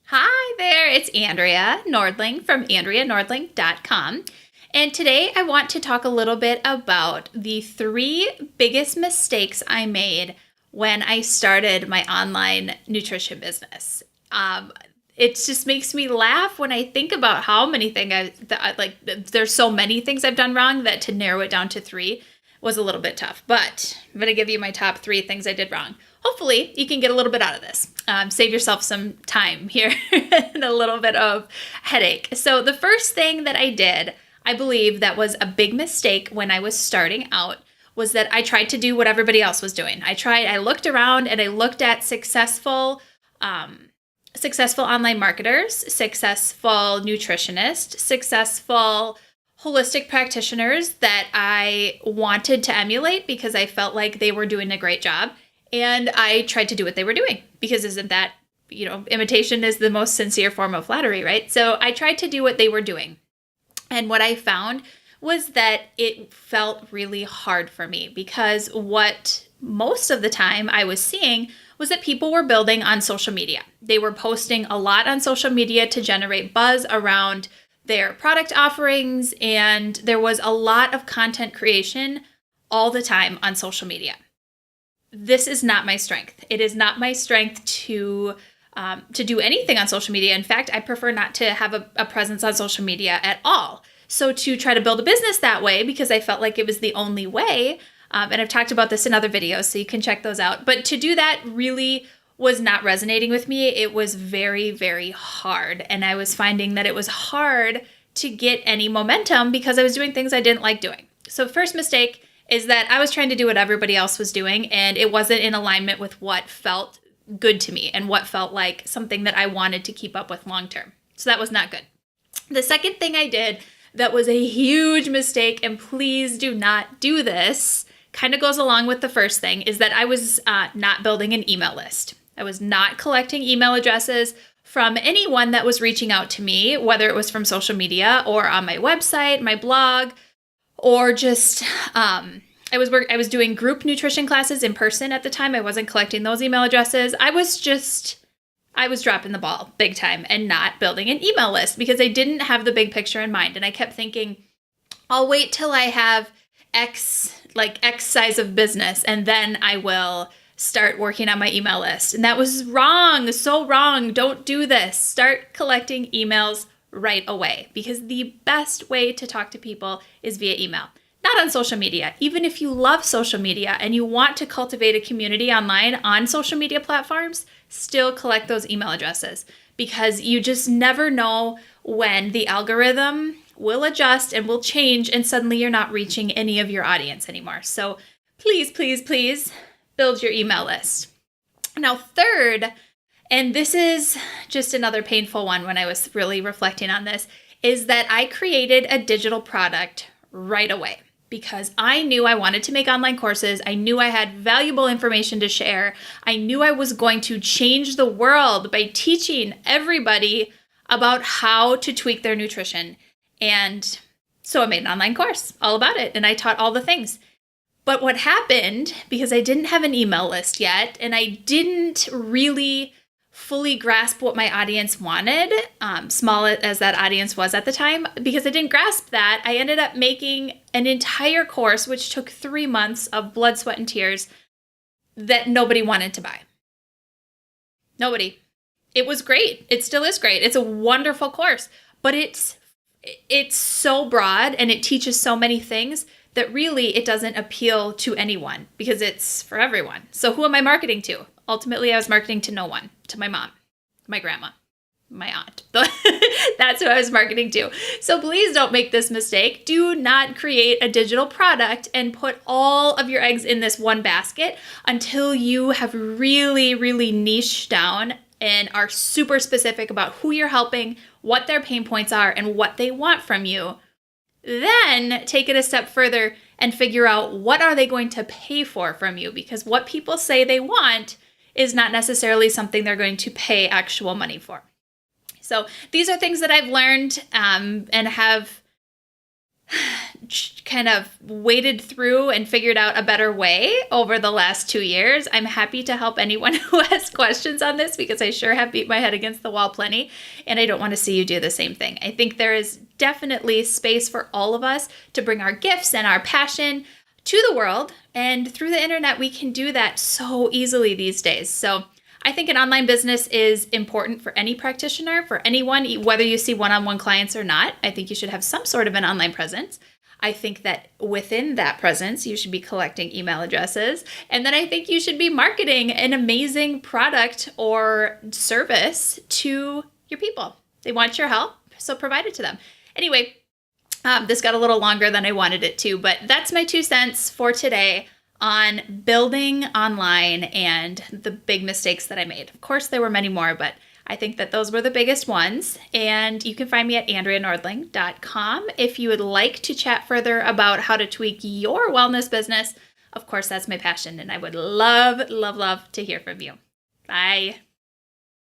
Hi there, it's Andrea Nordling from AndreaNordling.com. And today I want to talk a little bit about the three biggest mistakes I made when I started my online nutrition business. It just makes me laugh when I think about how many things there's so many things I've done wrong that to narrow it down to three was a little bit tough. But I'm going to give you my top three things I did wrong. Hopefully, you can get a little bit out of this. Save yourself some time here and a little bit of headache. So, the first thing that I did, I believe that was a big mistake when I was starting out, was that I tried to do what everybody else was doing. I looked around and I looked at successful online marketers, successful nutritionists, successful holistic practitioners that I wanted to emulate because I felt like they were doing a great job. And I tried to do what they were doing because isn't that, imitation is the most sincere form of flattery, right? So I tried to do what they were doing. And what I found was that it felt really hard for me because what most of the time I was seeing was that people were building on social media. They were posting a lot on social media to generate buzz around their product offerings, and there was a lot of content creation all the time on social media. This is not my strength. It is not my strength to do anything on social media. In fact, I prefer not to have a presence on social media at all. So to try to build a business that way, because I felt like it was the only way, and I've talked about this in other videos, so you can check those out. But to do that really was not resonating with me. It was very, very hard. And I was finding that it was hard to get any momentum because I was doing things I didn't like doing. So first mistake is that I was trying to do what everybody else was doing, and it wasn't in alignment with what felt good to me and what felt like something that I wanted to keep up with long term. So that was not good. The second thing I did that was a huge mistake, and please do not do this, kind of goes along with the first thing, is that I was not building an email list. I was not collecting email addresses from anyone that was reaching out to me, whether it was from social media or on my website, my blog, or just I was doing group nutrition classes in person at the time. I wasn't collecting those email addresses. I was dropping the ball big time and not building an email list because I didn't have the big picture in mind. And I kept thinking, I'll wait till I have X size of business and then I will start working on my email list. And that was wrong, so wrong. Don't do this. Start collecting emails right away because the best way to talk to people is via email, not on social media. Even if you love social media and you want to cultivate a community online on social media platforms, still collect those email addresses because you just never know when the algorithm will adjust and will change and suddenly you're not reaching any of your audience anymore. So please, please, please build your email list. Now, third, and this is just another painful one when I was really reflecting on this, is that I created a digital product right away because I knew I wanted to make online courses. I knew I had valuable information to share. I knew I was going to change the world by teaching everybody about how to tweak their nutrition. And so I made an online course all about it, and I taught all the things. But what happened, because I didn't have an email list yet, and I didn't really fully grasp what my audience wanted, small as that audience was at the time, because I didn't grasp that, I ended up making an entire course, which took 3 months of blood, sweat, and tears, that nobody wanted to buy. Nobody. It was great. It still is great. It's a wonderful course, but it's so broad and it teaches so many things that really it doesn't appeal to anyone because it's for everyone. So who am I marketing to? Ultimately, I was marketing to no one, to my mom, my grandma, my aunt. That's who I was marketing to. So please don't make this mistake. Do not create a digital product and put all of your eggs in this one basket until you have really, really niched down and are super specific about who you're helping, what their pain points are, and what they want from you. Then take it a step further and figure out what are they going to pay for from you, because what people say they want is not necessarily something they're going to pay actual money for. So these are things that I've learned and have kind of waded through and figured out a better way over the last 2 years. I'm happy to help anyone who has questions on this because I sure have beat my head against the wall plenty, and I don't want to see you do the same thing. I think there is definitely space for all of us to bring our gifts and our passion to the world, and through the internet, we can do that so easily these days. So I think an online business is important for any practitioner, for anyone, whether you see one-on-one clients or not. I think you should have some sort of an online presence. I think that within that presence, you should be collecting email addresses. And then I think you should be marketing an amazing product or service to your people. They want your help, so provide it to them. Anyway, this got a little longer than I wanted it to, but that's my 2 cents for today on building online and the big mistakes that I made. Of course, there were many more, but I think that those were the biggest ones. And you can find me at andreanordling.com if you would like to chat further about how to tweak your wellness business. Of course, that's my passion, and I would love, love, love to hear from you. Bye.